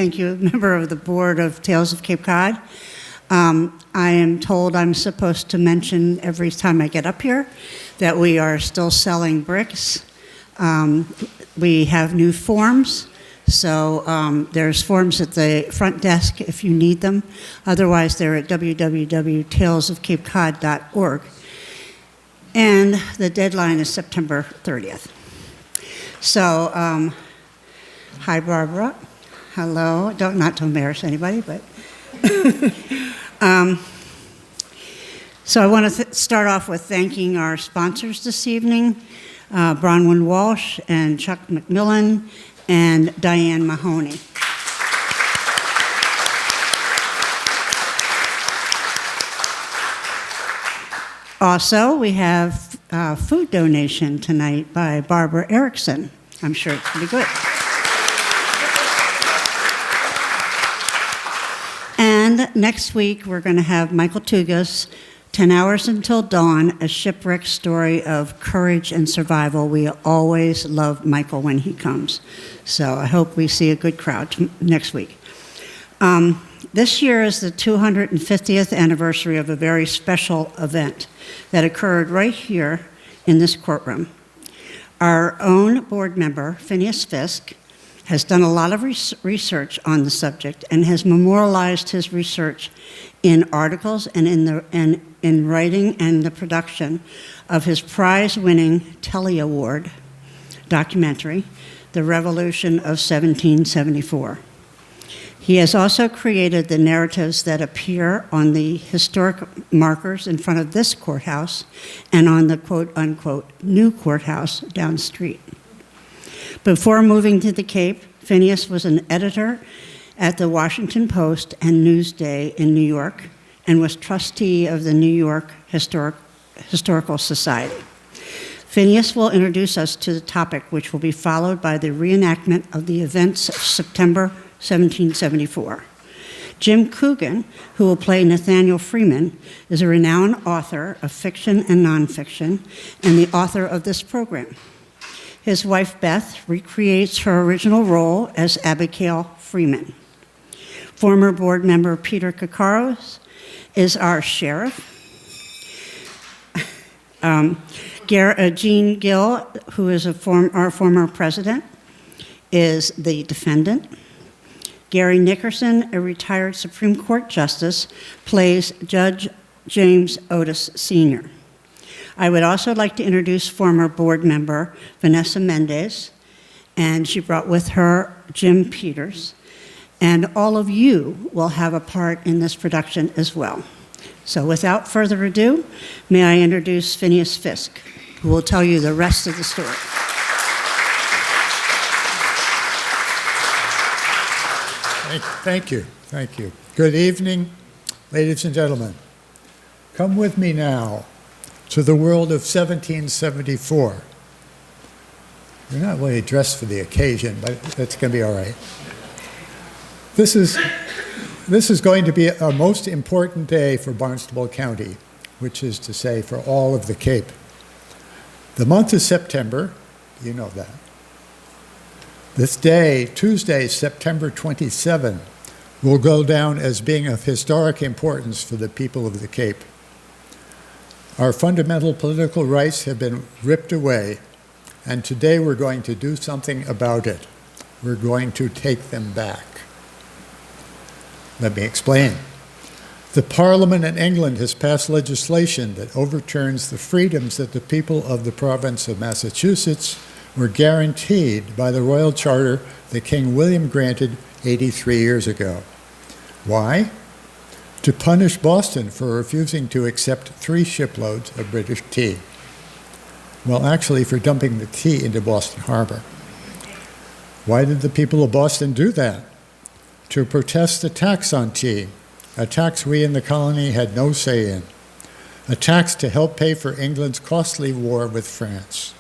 thank you, member of the board of Tales of Cape Cod. I am told I'm supposed to mention every time I get up here that we are still selling bricks. We have new forms, so there's forms at the front desk if you need them. Otherwise, they're at www.talesofcapecod.org. And the deadline is September 30th. So, hi, Barbara. Hello. Not to embarrass anybody, but. So I want to start off with thanking our sponsors this evening, Bronwyn Walsh and Chuck McMillan and Diane Mahoney. Also, we have a food donation tonight by Barbara Erickson. I'm sure it's going to be good. And next week, we're going to have Michael Tugas, 10 Hours Until Dawn, a shipwreck story of courage and survival. We always love Michael when he comes. So I hope we see a good crowd next week. This year is the 250th anniversary of a very special event that occurred right here in this courtroom. Our own board member, Phineas Fiske, has done a lot of research on the subject and has memorialized his research in articles and in writing and the production of his prize-winning Telly Award documentary, The Revolution of 1774. He has also created the narratives that appear on the historic markers in front of this courthouse and on the quote-unquote new courthouse down the street. Before moving to the Cape, Phineas was an editor at the Washington Post and Newsday in New York and was trustee of the New York Historical Society. Phineas will introduce us to the topic, which will be followed by the reenactment of the events of September 1774. Jim Coogan, who will play Nathaniel Freeman, is a renowned author of fiction and nonfiction and the author of this program. His wife, Beth, recreates her original role as Abigail Freeman. Former board member Peter Coccaro is our sheriff. Gene Gill, who is our former president, is the defendant. Gary Nickerson, a retired Supreme Court justice, plays Judge James Otis Sr. I would also like to introduce former board member Vanessa Mendes, and she brought with her Jim Peters, and all of you will have a part in this production as well. So without further ado, may I introduce Phineas Fiske, who will tell you the rest of the story. Thank you. Good evening, ladies and gentlemen. Come with me now to the world of 1774. You're not really dressed for the occasion, but that's going to be all right. This is going to be a most important day for Barnstable County, which is to say for all of the Cape. The month is September, you know that. This day, Tuesday, September 27, will go down as being of historic importance for the people of the Cape. Our fundamental political rights have been ripped away, and today we're going to do something about it. We're going to take them back. Let me explain. The Parliament in England has passed legislation that overturns the freedoms that the people of the province of Massachusetts were guaranteed by the Royal Charter that King William granted 83 years ago. Why? To punish Boston for refusing to accept 3 shiploads of British tea. Well, actually, for dumping the tea into Boston Harbor. Why did the people of Boston do that? To protest the tax on tea, a tax we in the colony had no say in, a tax to help pay for England's costly war with France.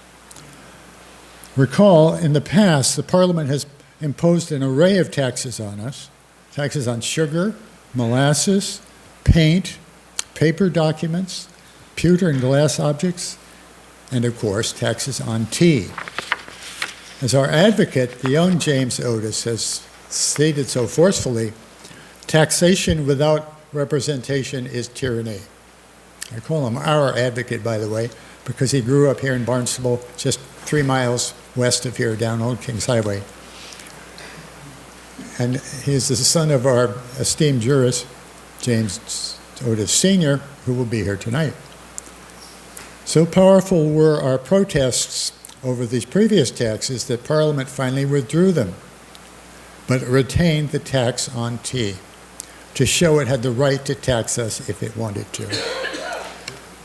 Recall, in the past, the Parliament has imposed an array of taxes on us, taxes on sugar, molasses, paint, paper documents, pewter and glass objects, and of course, taxes on tea. As our advocate, the young James Otis, has stated so forcefully, taxation without representation is tyranny. I call him our advocate, by the way, because he grew up here in Barnstable, just 3 miles west of here down Old Kings Highway. And he's the son of our esteemed jurist, James Otis Sr., who will be here tonight. So powerful were our protests over these previous taxes that Parliament finally withdrew them, but it retained the tax on tea to show it had the right to tax us if it wanted to.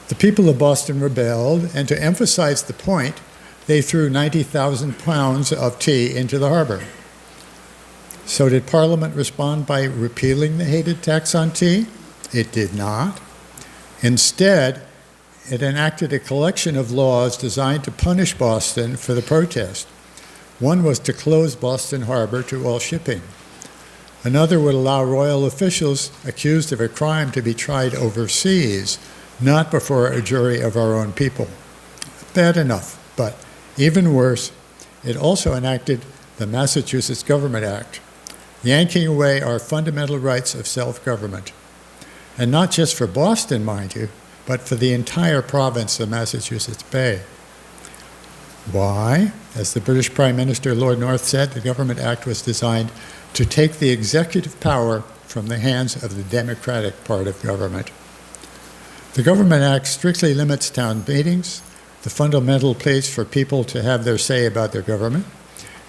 The people of Boston rebelled, and to emphasize the point, they threw 90,000 pounds of tea into the harbor. So did Parliament respond by repealing the hated tax on tea? It did not. Instead, it enacted a collection of laws designed to punish Boston for the protest. One was to close Boston Harbor to all shipping. Another would allow royal officials accused of a crime to be tried overseas, not before a jury of our own people. Bad enough, but even worse, it also enacted the Massachusetts Government Act, yanking away our fundamental rights of self-government. And not just for Boston, mind you, but for the entire province of Massachusetts Bay. Why? As the British Prime Minister Lord North said, the Government Act was designed to take the executive power from the hands of the democratic part of government. The Government Act strictly limits town meetings, the fundamental place for people to have their say about their government.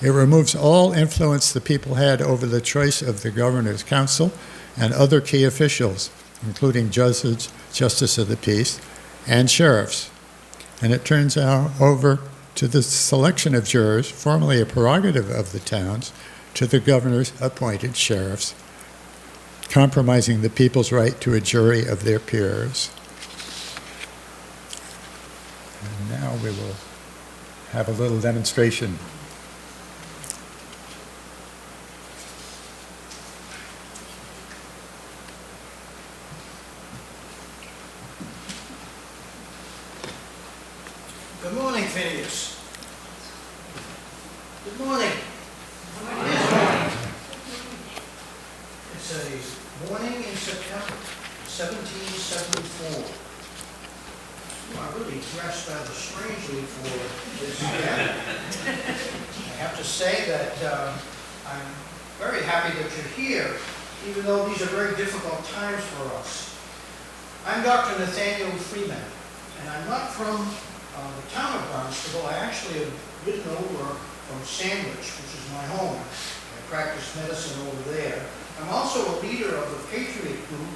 It removes all influence the people had over the choice of the Governor's Council and other key officials, including judges, justice of the peace, and sheriffs. And it turns over to the selection of jurors, formerly a prerogative of the towns, to the governor's appointed sheriffs, compromising the people's right to a jury of their peers. And now we will have a little demonstration. Good morning, Phineas. Good morning. It's a morning in September, 1774. Well, I really dressed rather strangely for this event. I have to say that I'm very happy that you're here, even though these are very difficult times for us. I'm Dr. Nathaniel Freeman, and I'm not from the town of Barnstable. I actually have ridden over from Sandwich, which is my home. I practice medicine over there. I'm also a leader of the Patriot group,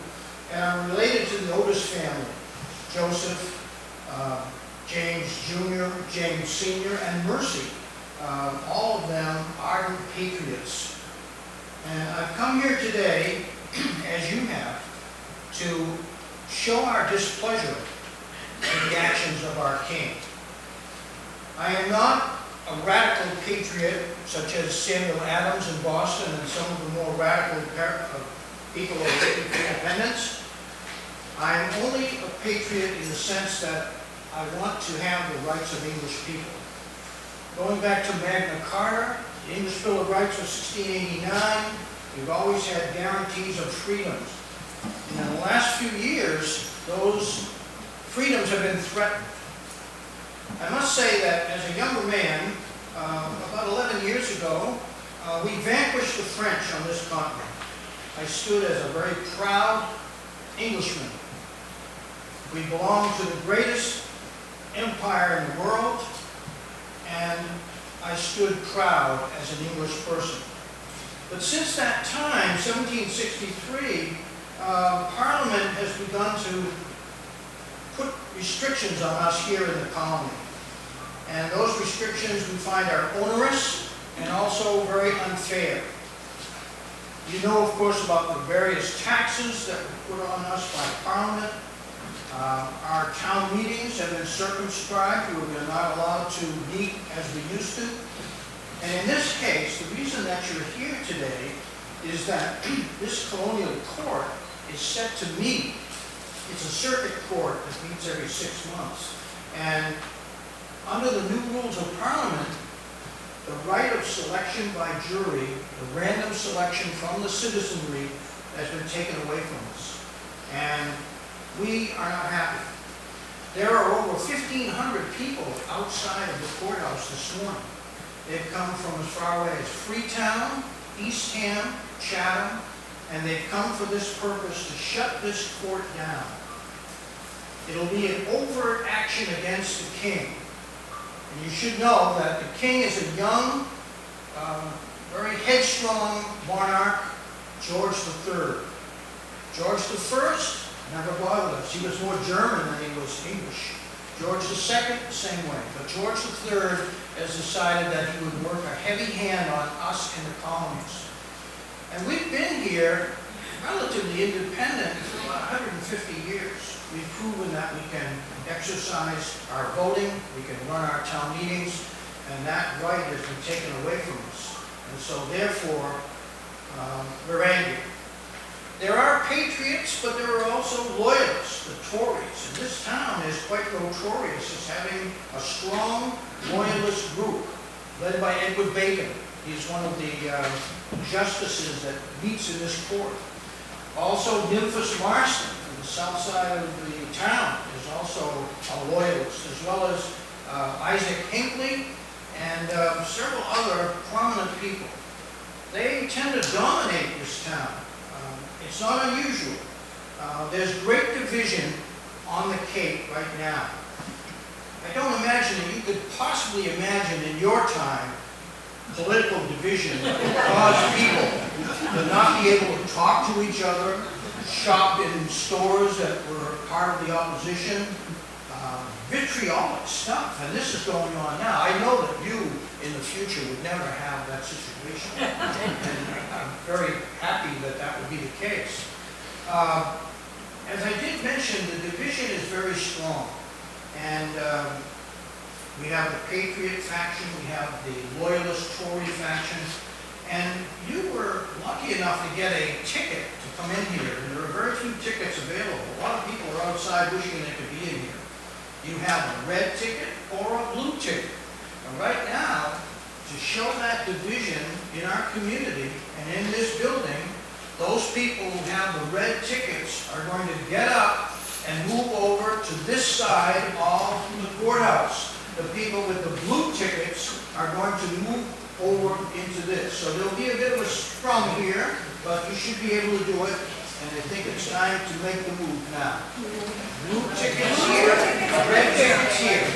and I'm related to the Otis family, Joseph, James Jr., James Sr., and Mercy. All of them ardent patriots. And I've come here today, as you have, to show our displeasure in the actions of our king. I am not a radical patriot such as Samuel Adams in Boston and some of the more radical people who are written for independence. I am only a patriot in the sense that I want to have the rights of English people. Going back to Magna Carta, the English Bill of Rights of 1689, we've always had guarantees of freedoms. And in the last few years, those freedoms have been threatened. I must say that as a younger man, about 11 years ago, we vanquished the French on this continent. I stood as a very proud Englishman. We belong to the greatest empire in the world, and I stood proud as an English person. But since that time, 1763, Parliament has begun to put restrictions on us here in the colony. And those restrictions we find are onerous and also very unfair. You know, of course, about the various taxes that were put on us by Parliament. Our town meetings have been circumscribed. We're not allowed to meet as we used to. And in this case, the reason that you're here today is that this colonial court is set to meet. It's a circuit court that meets every 6 months. And under the new rules of Parliament, the right of selection by jury, the random selection from the citizenry, has been taken away from us. And we are not happy. There are over 1,500 people outside of the courthouse this morning. They've come from as far away as Freetown, Eastham, Chatham, and they've come for this purpose to shut this court down. It'll be an overt action against the king. And you should know that the king is a young, very headstrong monarch, George III. George I never bothered us. He was more German than he was English. George II, the same way. But George III has decided that he would work a heavy hand on us in the colonies. And we've been here relatively independent for 150 years. We've proven that we can exercise our voting, we can run our town meetings, and that right has been taken away from us. And so therefore, we're angry. There are patriots, but there are also loyalists, the Tories. And this town is quite notorious as having a strong loyalist group led by Edward Bacon. He's one of the justices that meets in this court. Also, Nymphus Marston from the south side of the town is also a loyalist, as well as Isaac Hinckley and several other prominent people. They tend to dominate this town. It's not unusual. There's great division on the Cape right now. I don't imagine that you could possibly imagine in your time political division that would cause people to not be able to talk to each other, shop in stores that were part of the opposition, vitriolic stuff, and this is going on now. I know that you, in the future, would never have that situation, and I'm very happy that that would be the case. As I did mention, the division is very strong, and we have the Patriot faction, we have the Loyalist Tory faction, and you were lucky enough to get a ticket to come in here, and there are very few tickets available. A lot of people are outside wishing they could be in here. You have a red ticket or a blue ticket. And right now, to show that division in our community and in this building, those people who have the red tickets are going to get up and move over to this side of the courthouse. The people with the blue tickets are going to move over into this. So there'll be a bit of a scrum here, but you should be able to do it. And I think it's time to make the move now. Blue tickets here, red tickets here.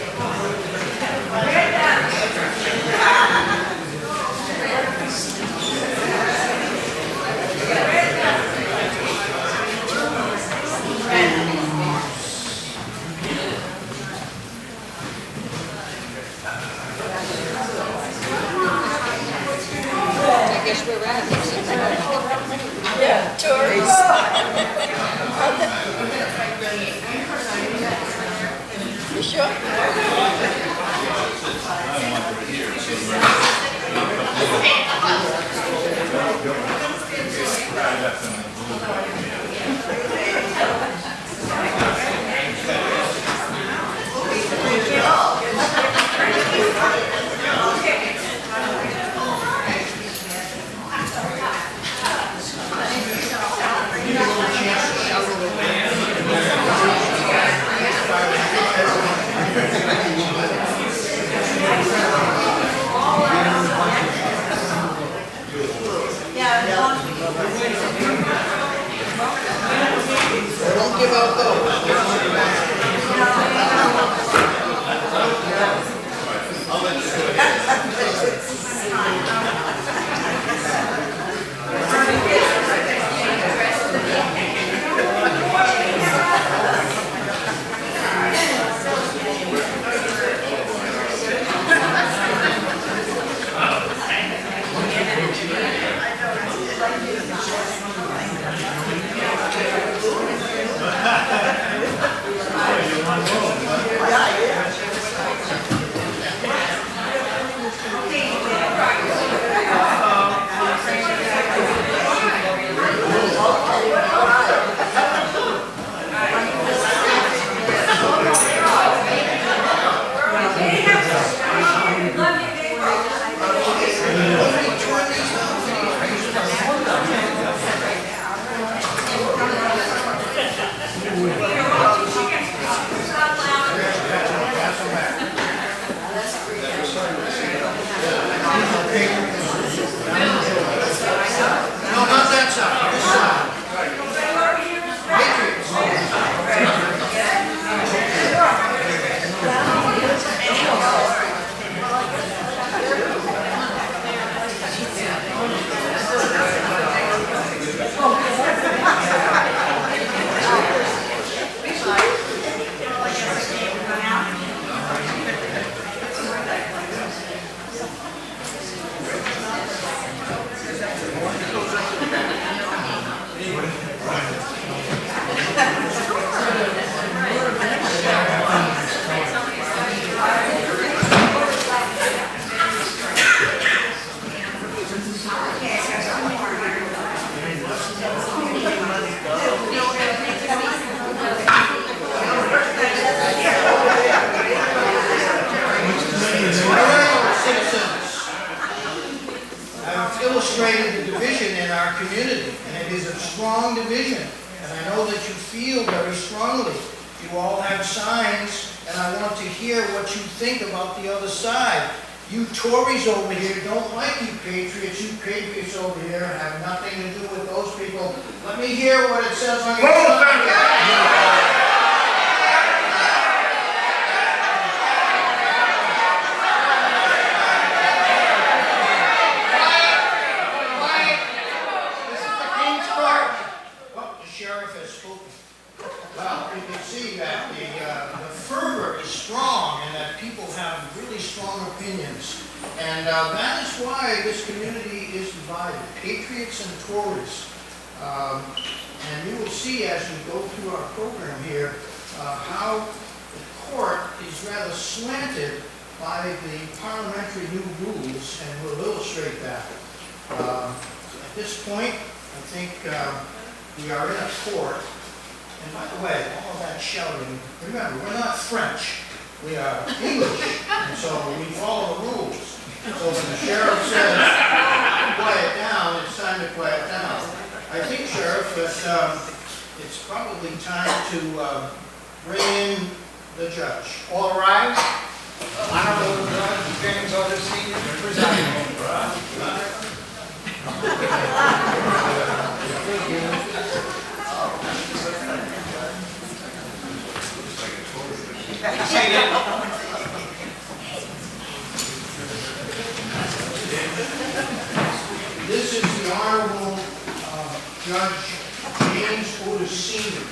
I guess we're right. Yeah, Tories. You sure? Don't give out those. You all have signs, and I want to hear what you think about the other side. You Tories over here don't like you patriots. You patriots over here have nothing to do with those people. Let me hear what it says on your sign. And that is why this community is divided, patriots and Tories. And you will see as we go through our program here how the court is rather slanted by the parliamentary new rules, and we'll illustrate that. At this point, I think we are in a court. And by the way, all of that shouting, remember, we're not French. We are English, and so we follow the rules. So when the sheriff says, quiet down, it's time to quiet down. I think, Sheriff, that it's probably time to bring in the judge. All rise. Honorable Judge James Otis Sr. presiding. This is the Honorable Judge James Otis Sr.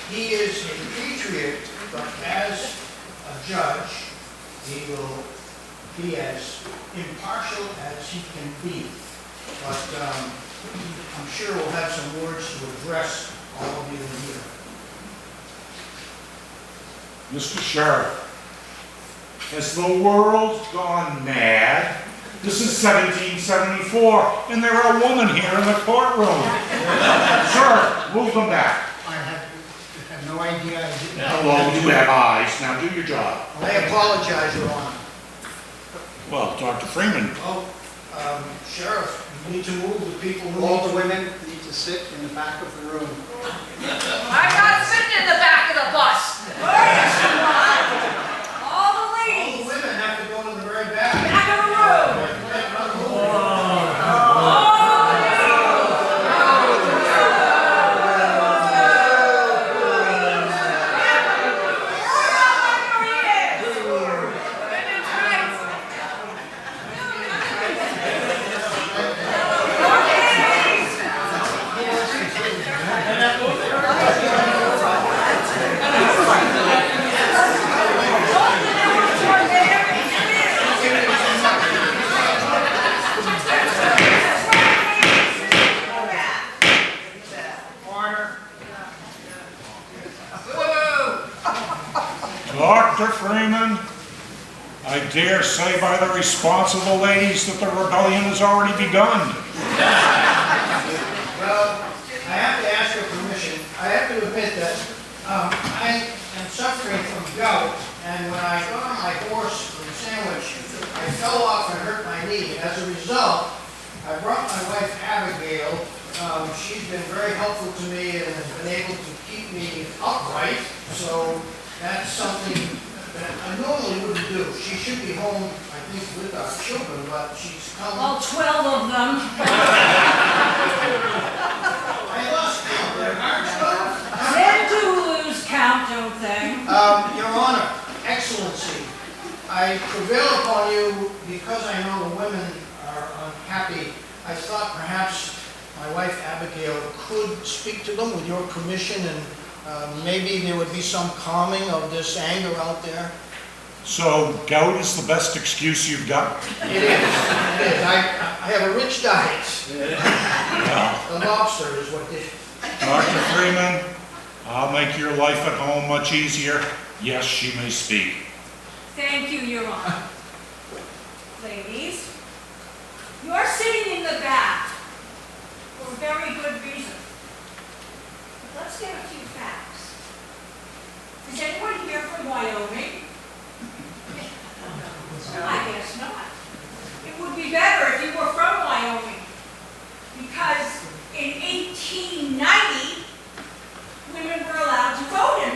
He is a patriot, but as a judge, he will be as impartial as he can be. But I'm sure we'll have some words to address all of you here. Mr. Sheriff, has the world gone mad? This is 1774, and there are women here in the courtroom. Sir, move them back. I have no idea. Hello, you have eyes. Now do your job. I apologize, Your Honor. Well, Dr. Freeman. Oh, Sheriff, you need to move the people who All need the to... women need to sit in the back of the room. I'm not sitting in the back of the bus. Where is someone? All the All the ladies. women have to go to the very back. Back of the room. Dr. Freeman, I dare say by the responsible ladies that the rebellion has already begun. Well, I have to ask your permission. I have to admit that I am suffering from gout, and when I got on my horse for the sandwich, I fell off and hurt my knee. As a result, I brought my wife Abigail. She's been very helpful to me and has been able to keep me upright, so that's something that I normally wouldn't do. She should be home, I think, with our children, but she's come. All 12 of them. I lost count. There aren't 12. They do lose count, don't they? Your Honor, Excellency, I prevail upon you because I know the women are unhappy. I thought perhaps my wife Abigail could speak to them with your permission, and maybe there would be some calming of this anger out there. So, gout is the best excuse you've got? It is. It is. I have a rich diet. The lobster is what did it. Dr. Freeman, I'll make your life at home much easier. Yes, she may speak. Thank you, Your Honor. Ladies, you're sitting in the back for a very good reason. But let's get a few facts. Is anyone here from Wyoming? I guess not. It would be better if you were from Wyoming, because in 1890, women were allowed to vote in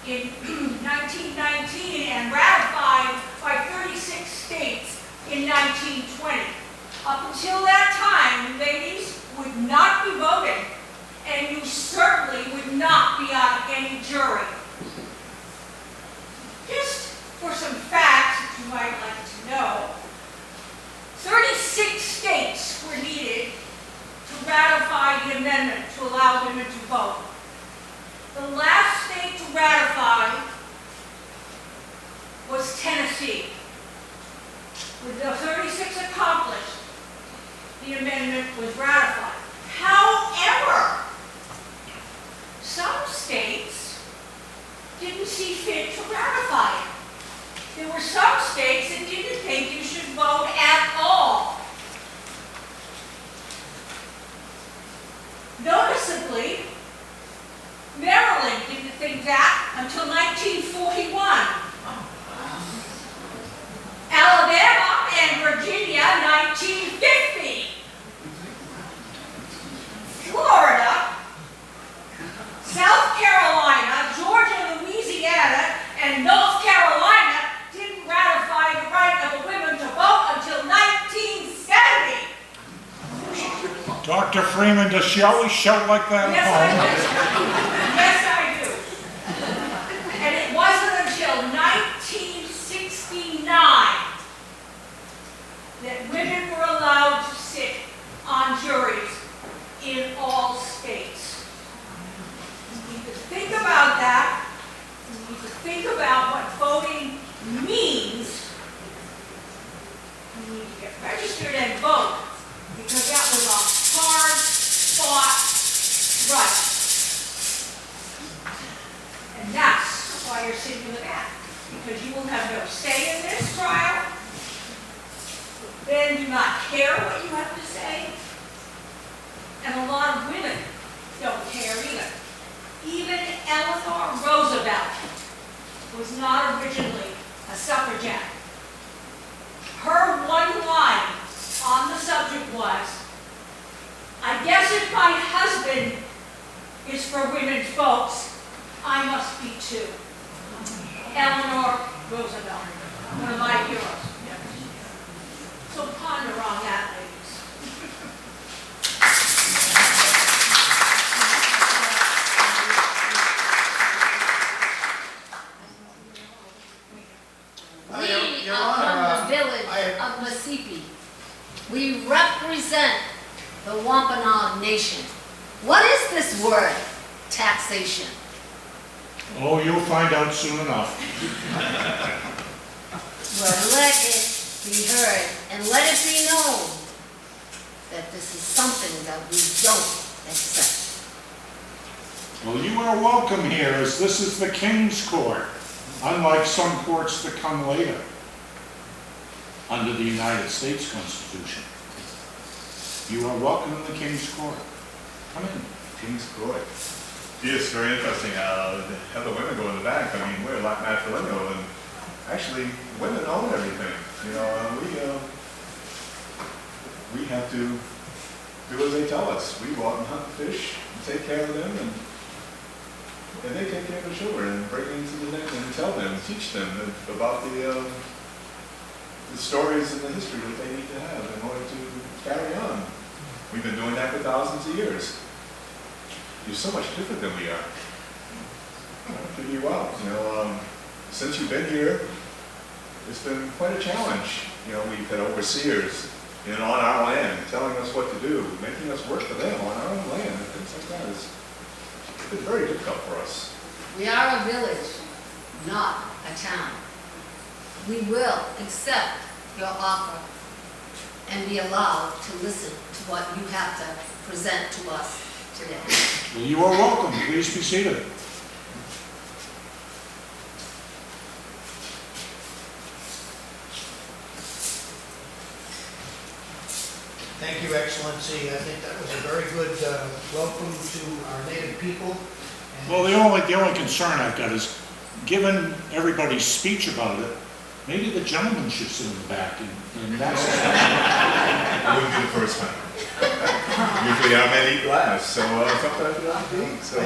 in 1919 and ratified by 36 states in 1920. Up until that time, ladies would not be voting, and you certainly would not be on any jury. Just for some facts that you might like to know, 36 states were needed to ratify the amendment to allow women to vote. The last state to ratify was Tennessee. With the 36 accomplished, the amendment was ratified. However, some states didn't see fit to ratify it. There were some states that didn't think you should vote at all. Noticeably, Maryland didn't think that until 1941. Alabama and Virginia, 1950. Florida, South Carolina, Georgia, Louisiana, and North Carolina didn't ratify the right of women to vote until 1970. Dr. Freeman, does she always shout like that at Yes, home? I do. Yes, I do. And it wasn't until 1969 that women were allowed to sit on juries in all states. You need to think about that. You need to think about what voting means. You need to get registered and vote, because that was a hard-fought right. And that's why you're sitting in the back, because you will have no say in this trial. Men do not care what you have to say. And a lot of women don't care either. Even Eleanor Roosevelt was not originally a suffragette. Her one line on the subject was, I guess if my husband is for women's votes, I must be too. Eleanor Roosevelt, one of my heroes. So ponder on that, ladies. We Your are Honor, from the village I- of Mississippi. We represent the Wampanoag Nation. What is this word, taxation? Oh, you'll find out soon enough. Well, let it be heard and let it be known that this is something that we don't accept. Well, you are welcome here, as this is the King's Court, unlike some courts that come later under the United States Constitution. You are welcome in the King's Court. Come in. King's Court. Yes, very interesting. Have the women go in the back. I mean, we're a lot matrilineal, and actually, women own everything. You know, we have to do as they tell us. We go out and hunt fish, and take care of them, and they take care of the children and bring them to the net and tell them, teach them about the stories and the history that they need to have in order to carry on. We've been doing that for thousands of years. You're so much different than we are. I'll figure you out. You know, since you've been here, it's been quite a challenge. You know, we've had overseers on our land telling us what to do, making us work for them on our own land and things like that. It's been very difficult for us. We are a village, not a town. We will accept your offer and be allowed to listen to what you have to present to us today. Well, you are welcome. Please be seated. Thank you, Excellency. I think that was a very good welcome to our native people. And Well, the only concern I've got is, given everybody's speech about it, maybe the gentleman should sit in the back, and that's... It wouldn't be the first time. Usually our men eat last, so sometimes we don't eat. So. I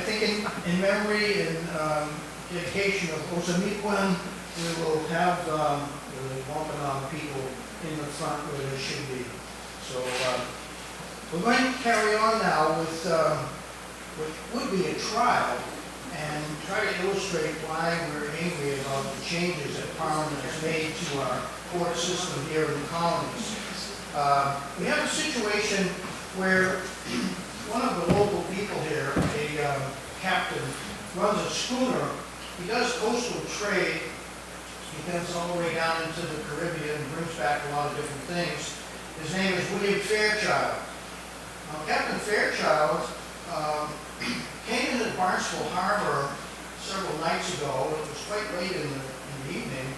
think in memory and dedication of Osamiquan, we will have the Wampanoag people in the front where they should be. So we're going to carry on now with what would be a trial and try to illustrate why we're angry about the changes that Parliament has made to our court system here in the colonies. We have a situation where one of the local people here, a captain, runs a schooner. He does coastal trade. He comes all the way down into the Caribbean and brings back a lot of different things. His name is William Fairchild. Now, Captain Fairchild came into Barnstable Harbor several nights ago. It was quite late in the evening,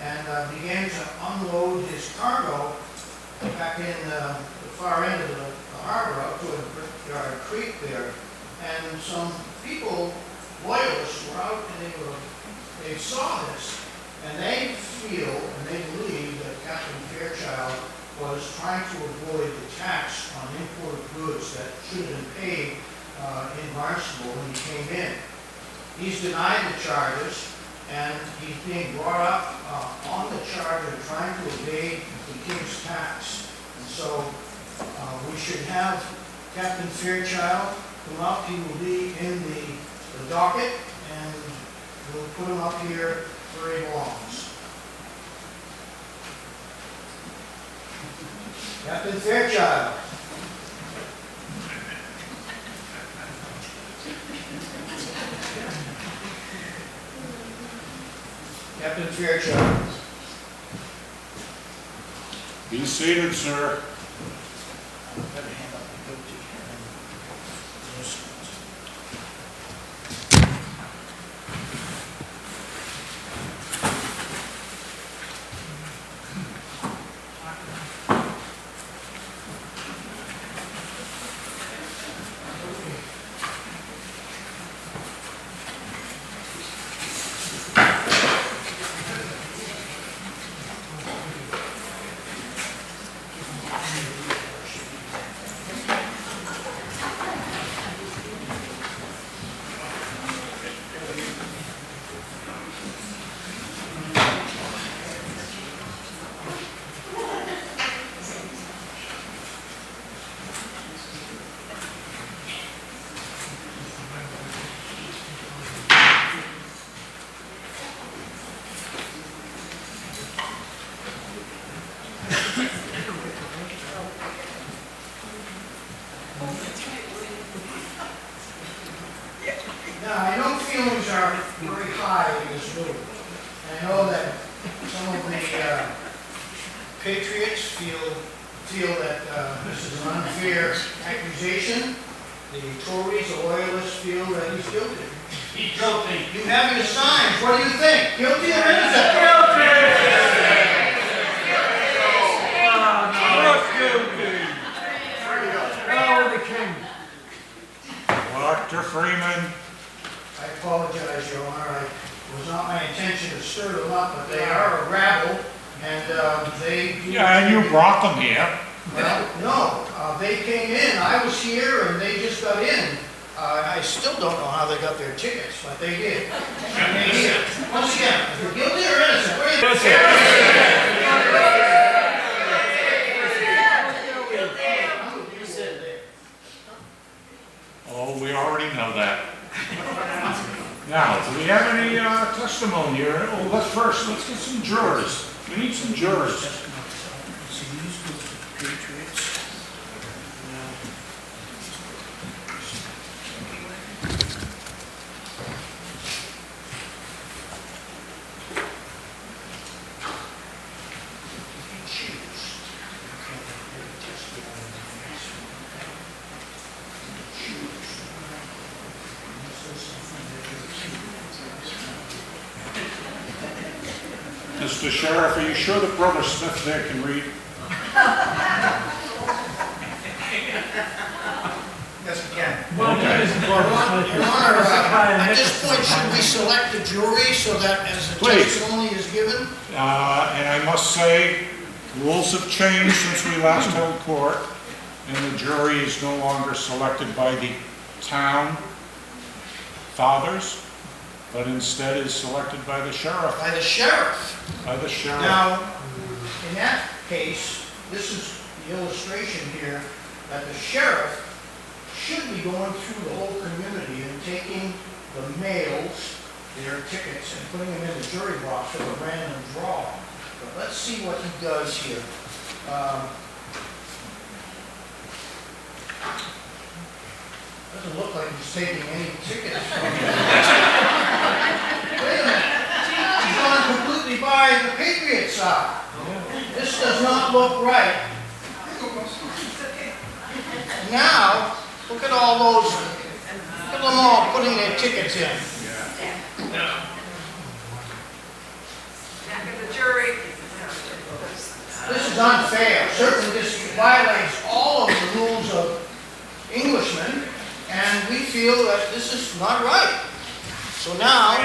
and began to unload his cargo back in the far end of the harbor up to a Brickyard Creek there. And some people, loyalists, were out and they saw this. And they feel, and they believe, that Captain Fairchild was trying to avoid the tax on imported goods that should have been paid in Barnstable when he came in. He's denied the charges, and he's being brought up on the charge of trying to evade the king's tax. And so we should have Captain Fairchild come up. He will be in the docket, and we'll put him up here where he belongs. Captain Fairchild. Captain Fairchild. Be seated, sir. Now, I know feelings are very high in this room. I know that some of the patriots feel that this is an unfair accusation. The Tories, the loyalists, feel that he's guilty. He's guilty. You have your signs. What do you think? Guilty or innocent? Dr. Freeman. I apologize, Your Honor. It was not my intention to stir them up, but they are a rabble, and they... Yeah, and you brought them here. Well, no, they came in. I was here, and they just got in. I still don't know how they got their tickets, but they did. And they did. Once again, if you're guilty or innocent, what do you think? Oh, we already know that. Now, do we have any testimony here? Oh, let's get some jurors. We need some jurors. Mr. Sheriff, are you sure that Brother Smith there can read? Yes, we can. Okay. Your Honor, at this point, should we select a jury so that as the Please. testimony is given? And I must say, rules have changed since we last held court, and the jury is no longer selected by the town fathers, but instead is selected by the sheriff. by the sheriff. By the sheriff. Now, in that case, this is the illustration here, that the sheriff should be going through the whole community and taking the males, their tickets, and putting them in the jury box with a random draw. But let's see what he does here. Doesn't look like he's taking any tickets from you. Wait a minute. He's gone completely by the Patriot side. This does not look right. Now, look at all those, look at them all putting their tickets in. Back of the jury. This is unfair. Certainly this violates all of the rules of Englishmen, and we feel that this is not right. So now,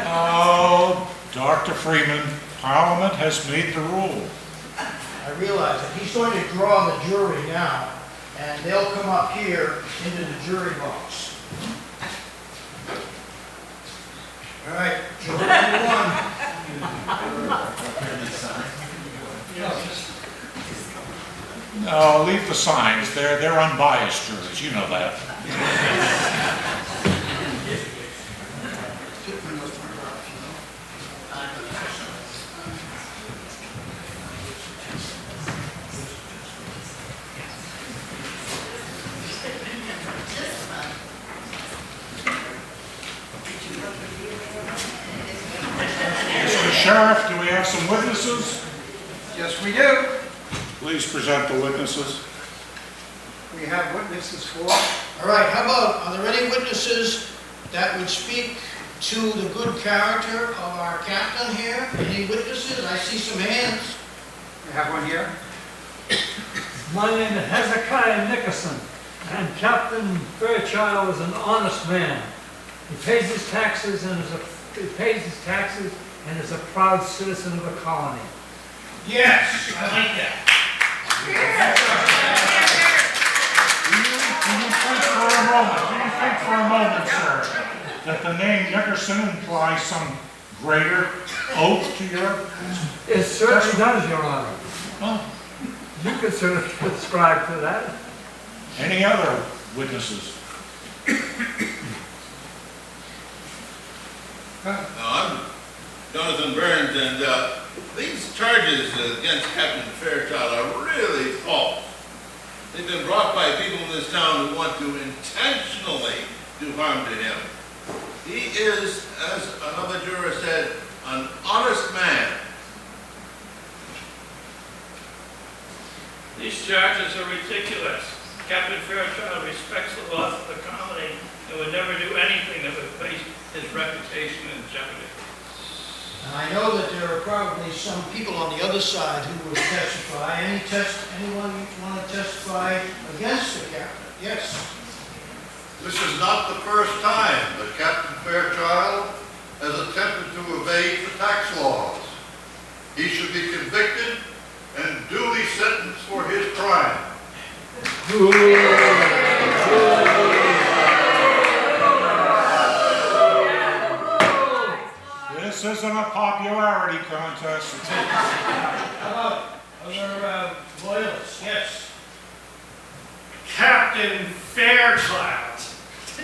Oh, Dr. Freeman, Parliament has made the rule. I realize that he's going to draw the jury now, and they'll come up here into the jury box. All right, jury number one. No, leave the signs. They're unbiased jurors. You know that. Mr. Sheriff, do we have some witnesses? Yes, we do. Please present the witnesses. We have witnesses for. All right, how about, are there any witnesses that would speak to the good character of our captain here? Any witnesses? I see some hands. We have one here. My name is Hezekiah Nickerson, and Captain Fairchild is an honest man. He pays his taxes and is a proud citizen of the colony. Yes, I like that. Do you think for a moment, sir, that the name Nickerson implies some greater oath to your... It certainly does, Your Honor. Oh, You could certainly subscribe to that. any other witnesses? I'm Jonathan Burns, and these charges against Captain Fairchild are really false. They've been brought by people in this town who want to intentionally do harm to him. He is, as another juror said, an honest man. These charges are ridiculous. Captain Fairchild respects the laws of the colony and would never do anything that would place his reputation in jeopardy. And I know that there are probably some people on the other side who will testify. Anyone want to testify against the captain? Yes. This is not the first time that Captain Fairchild has attempted to evade the tax laws. He should be convicted and duly sentenced for his crime. This isn't a popularity contest. How about other loyalists? Yes. Captain Fairchild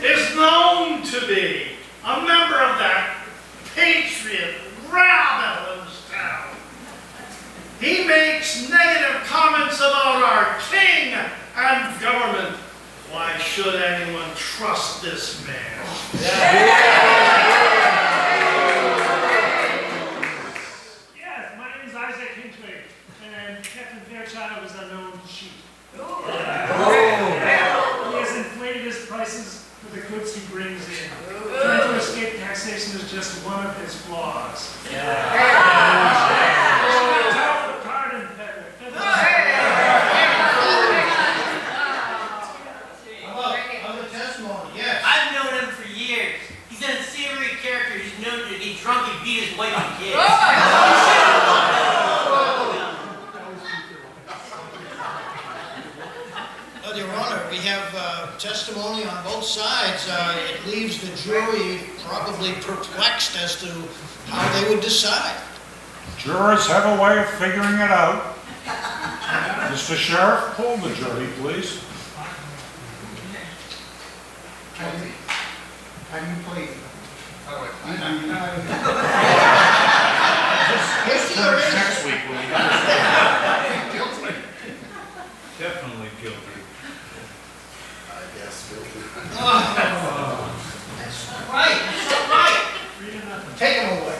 is known to be a member of that patriot rabble in this town. He makes negative comments about our king and government. Why should anyone trust this man? Yes, my name is Isaac Hinkley, and Captain Fairchild is a known cheat. He has inflated his prices for the goods he brings in. Trying to escape taxation is just one of his flaws. Pardon, How about other testimony? Yes. I've known him for years. He's an unsavory character who's known to be drunk and beat his wife and kids. Your Honor, we have testimony on both sides. It leaves the jury probably perplexed as to how they would decide. Jurors have a way of figuring it out. Mr. Sheriff, pull the jury, please. How do you plead? This turns next week when we get this. Definitely guilty. That's not right. That's not right. Take him away.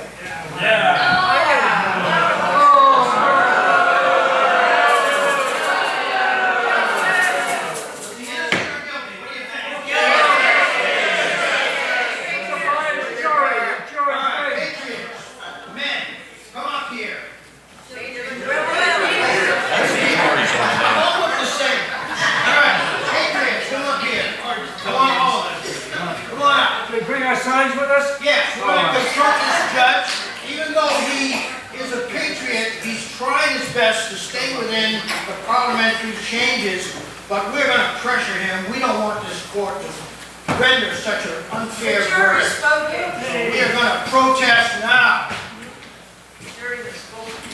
Signs with us? Yes, we're going to confront this judge. Even though he is a patriot, he's trying his best to stay within the parliamentary changes, but we're going to pressure him. We don't want this court to render such an unfair verdict. We are going to protest now.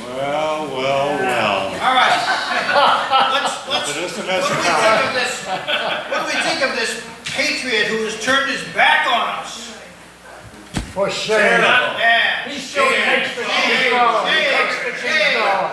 Well. All right. What do we think of this patriot who has turned his back on us? For shame. Not bad. He still takes the king's dollar. He takes the king's dollar.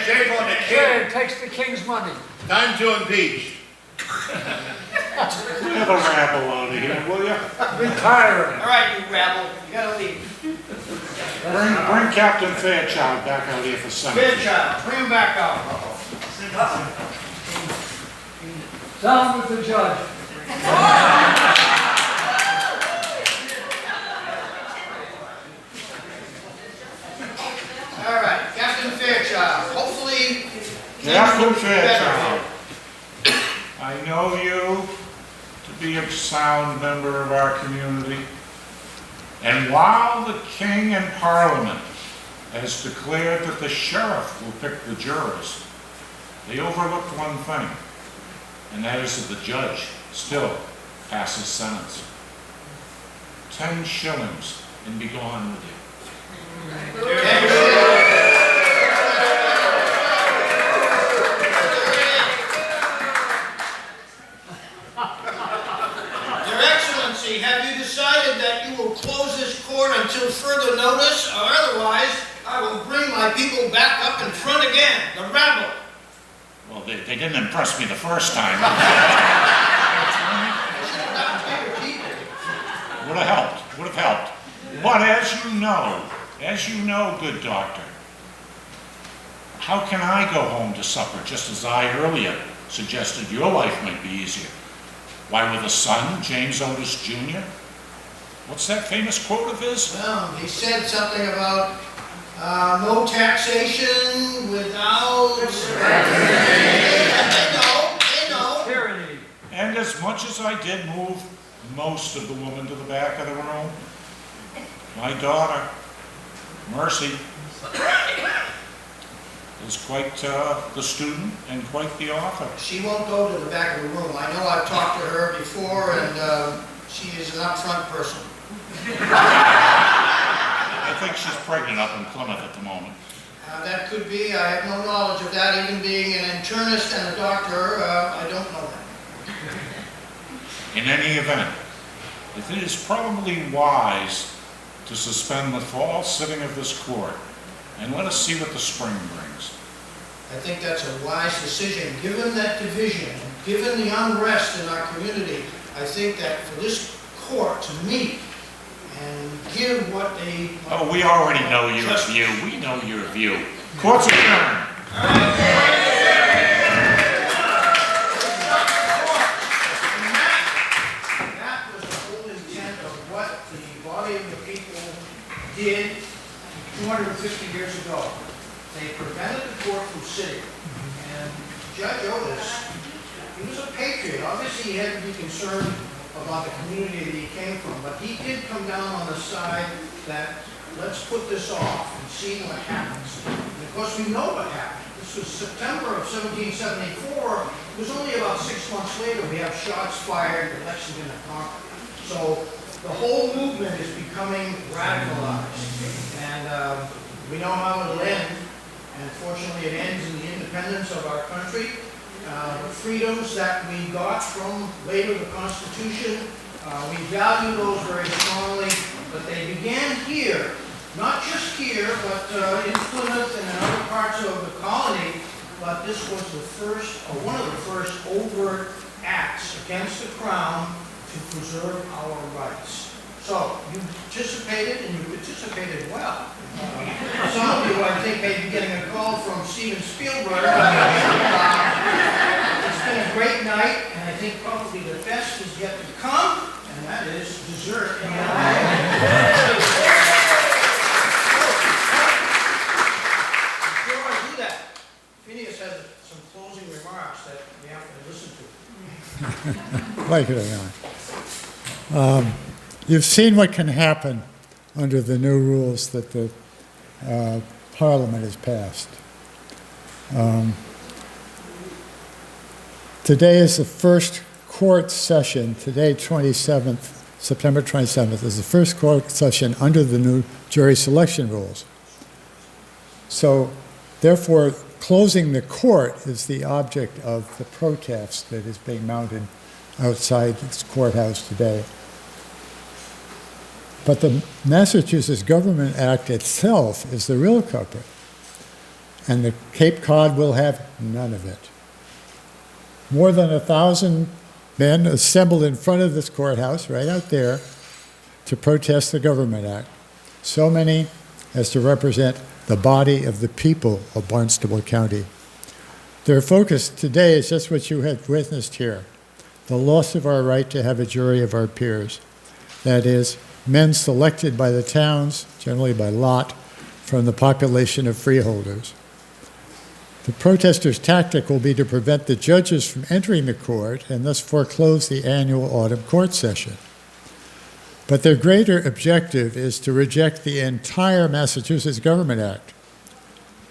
Shame on the Shame takes the king's money. Time to impeach. Clear the rabble out of here, will you? Retire him. All right, you rabble. You gotta leave. Bring Captain Fairchild back out here for Sunday. Fairchild, bring him back out. Down with the judge. All right, Captain Fairchild. Hopefully, Captain Fairchild, I know you to be a sound member of our community. And while the King and Parliament has declared that the sheriff will pick the jurors, they overlooked one thing, and that is that the judge still passes sentence. 10 shillings and be gone with you. Your Excellency, have you decided that you will close this court until further notice, or otherwise I will bring my people back up in front again, the rabble? Well, they didn't impress me the first time. Would have helped. But as you know, good doctor, how can I go home to supper just as I earlier suggested your life might be easier? Why, with a son, James Otis Jr.? What's that famous quote of his? Well, he said something about no taxation without... They know. Tyranny. And as much as I did move most of the women to the back of the room, my daughter, Mercy, is quite the student and quite the author. She won't go to the back of the room. I know I've talked to her before, and she is an upfront person. I think she's pregnant up in Plymouth at the moment. That could be. I have no knowledge of that. Even being an internist and a doctor, I don't know that. In any event, it is probably wise to suspend the fall sitting of this court and let us see what the spring brings. I think that's a wise decision. Given that division, given the unrest in our community, I think that for this court to meet and give what they... Oh, we already know your view. We know your view. Court's adjourned. That was the whole intent of what the body of the people did 250 years ago. They prevented the court from sitting. And Judge Otis, he was a patriot. Obviously, he had to be concerned about the community that he came from, but he did come down on the side that let's put this off and see what happens. And of course, we know what happened. this was September of 1774. It was only about 6 months later we have shots fired at Lexington and Concord. So the whole movement is becoming radicalized. And we know how it'll end. And fortunately, it ends in the independence of our country. The freedoms that we got from later the Constitution, we value those very strongly, but they began here. Not just here, but in Plymouth and in other parts of the colony, but this was the first, or one of the first overt acts against the Crown to preserve our rights. So you participated, and you participated well. Some of you, I think, may be getting a call from Steven Spielberg. It's been a great night, and I think probably the best is yet to come, and that is dessert. Before I do that, Phineas has some closing remarks that we have to listen to. Like it or not. You've seen what can happen under the new rules that the Parliament has passed. Today is the first court session. Today, September 27th, is the first court session under the new jury selection rules. So, therefore, closing the court is the object of the protest that is being mounted outside this courthouse today. But the Massachusetts Government Act itself is the real culprit. And the Cape Cod will have none of it. More than 1,000 men assembled in front of this courthouse, right out there, to protest the Government Act. So many as to represent the body of the people of Barnstable County. Their focus today is just what you have witnessed here, the loss of our right to have a jury of our peers. That is, men selected by the towns, generally by lot, from the population of freeholders. The protesters' tactic will be to prevent the judges from entering the court and thus foreclose the annual autumn court session. But their greater objective is to reject the entire Massachusetts Government Act.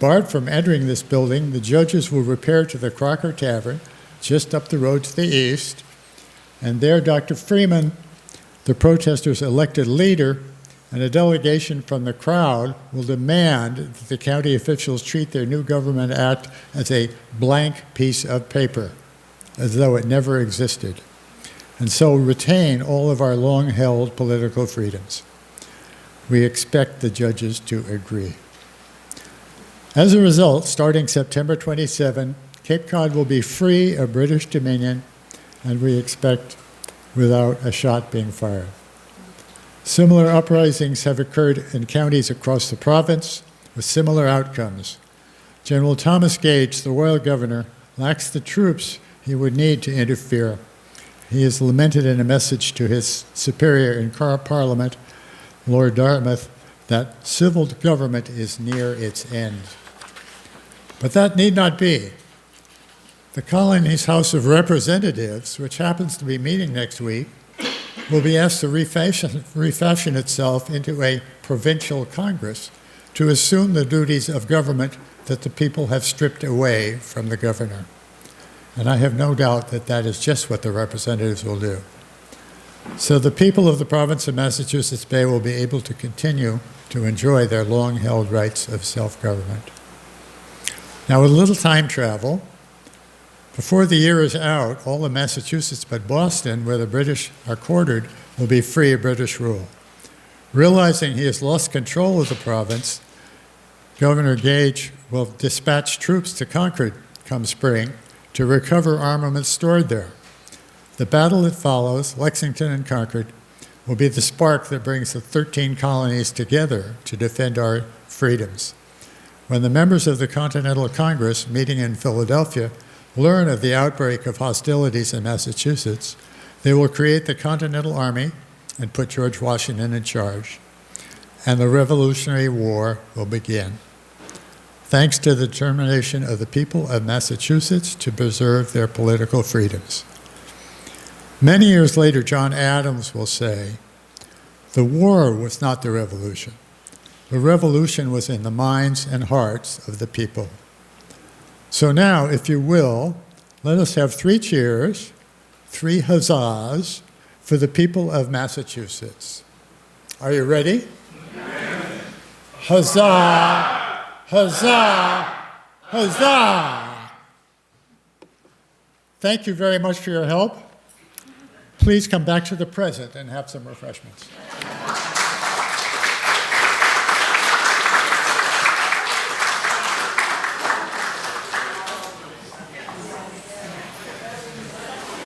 Barred from entering this building, the judges will repair to the Crocker Tavern, just up the road to the east, and there Dr. Freeman, the protesters' elected leader, and a delegation from the crowd will demand that the county officials treat their new Government Act as a blank piece of paper, as though it never existed, and so retain all of our long-held political freedoms. We expect the judges to agree. As a result, starting September 27, Cape Cod will be free of British dominion, and we expect without a shot being fired. Similar uprisings have occurred in counties across the province with similar outcomes. General Thomas Gage, the royal governor, lacks the troops he would need to interfere. He has lamented in a message to his superior in Parliament, Lord Dartmouth, that civil government is near its end. But that need not be. The colony's House of Representatives, which happens to be meeting next week, will be asked to refashion itself into a provincial Congress to assume the duties of government that the people have stripped away from the governor. And I have no doubt that that is just what the representatives will do. So the people of the province of Massachusetts Bay will be able to continue to enjoy their long-held rights of self-government. Now, with a little time travel, before the year is out, all of Massachusetts but Boston, where the British are quartered, will be free of British rule. Realizing he has lost control of the province, Governor Gage will dispatch troops to Concord come spring to recover armaments stored there. The battle that follows, Lexington and Concord, will be the spark that brings the 13 colonies together to defend our freedoms. When the members of the Continental Congress, meeting in Philadelphia, learn of the outbreak of hostilities in Massachusetts, they will create the Continental Army and put George Washington in charge. And the Revolutionary War will begin, thanks to the determination of the people of Massachusetts to preserve their political freedoms. Many years later, John Adams will say, "The war was not the revolution. The revolution was in the minds and hearts of the people." So now, if you will, let us have 3 cheers, 3 huzzahs for the people of Massachusetts. Are you ready? Amen. Huzzah! Huzzah! Huzzah! Thank you very much for your help. Please come back to the present and have some refreshments.